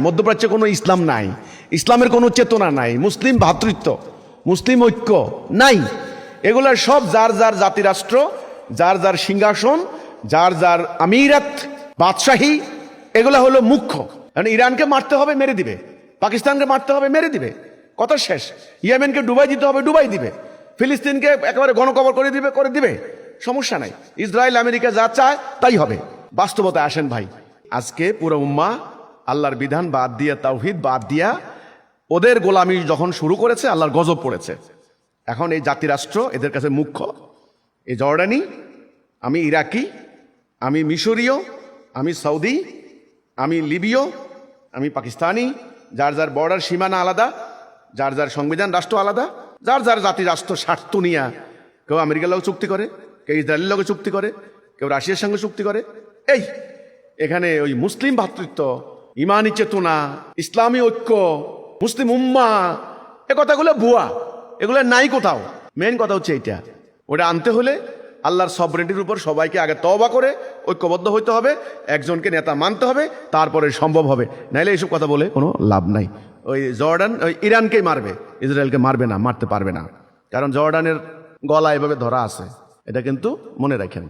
মধ্যপ্রাচ্যে কোনো ইসলাম নাই, ইসলামের কোনো চেতনা নাই, মুসলিম ভ্রাতৃত্ব, মুসলিম ঐক্য নাই। এগুলার সব যার যার জাতিরাষ্ট্র, যার যার সিংহাসন, যার যার আমিরাত, বাদশাহী, এগুলা হলো মুখ্য। মানে ইরানকে মারতে হবে, মেরে দিবে। পাকিস্তানকে মারতে হবে, মেরে দিবে। কথা শেষ। ইয়েমেনকে ডুবাই দিতে হবে, ডুবাই দিবে। ফিলিস্তিনকে একেবারে গণকবর করে দিবে। সমস্যা নাই। ইসরায়েল আমেরিকা যা চায় তাই হবে। বাস্তবতায় আসেন ভাই, আজকে পুরো উম্মাহ আল্লাহর বিধান বাদ দিয়া, তাওহীদ বাদ দিয়া ওদের গোলামি যখন শুরু করেছে, আল্লাহর গজব পড়েছে। এখন এই জাতিরাষ্ট্র এদের কাছে মুখ্য। এই জর্ডানি, আমি ইরাকি, আমি মিশরীয়, আমি সৌদি, আমি লিবীয়, আমি পাকিস্তানি, যার যার বর্ডার সীমানা আলাদা, যার যার সংবিধান রাষ্ট্র আলাদা, যার যার জাতিরাষ্ট্র স্বার্থ নিয়ে কেউ আমেরিকার লগে চুক্তি করে, কেউ ইসরায়েলের লগে চুক্তি করে, কেউ রাশিয়ার সঙ্গে চুক্তি করে। এখানে ওই মুসলিম ভ্রাতৃত্ব, ইমানি চেতনা, ইসলামী ঐক্য, মুসলিম উম্মা, এ কথাগুলো ভুয়া, এগুলো নাই কোথাও। মেন কথা হচ্ছে এইটা। ওটা আনতে হলে আল্লাহর সবরেন্টির উপর সবাইকে আগে তওবা করে ঐক্যবদ্ধ হইতে হবে, একজনকে নেতা মানতে হবে, তারপরে সম্ভব হবে। নাইলে এইসব কথা বলে কোনো লাভ নাই। ওই জর্ডান ওই ইরানকেই মারবে, ইসরায়েলকে মারবে না, মারতে পারবে না। কারণ জর্ডানের গলা এভাবে ধরা আছে, এটা কিন্তু মনে রাখেন।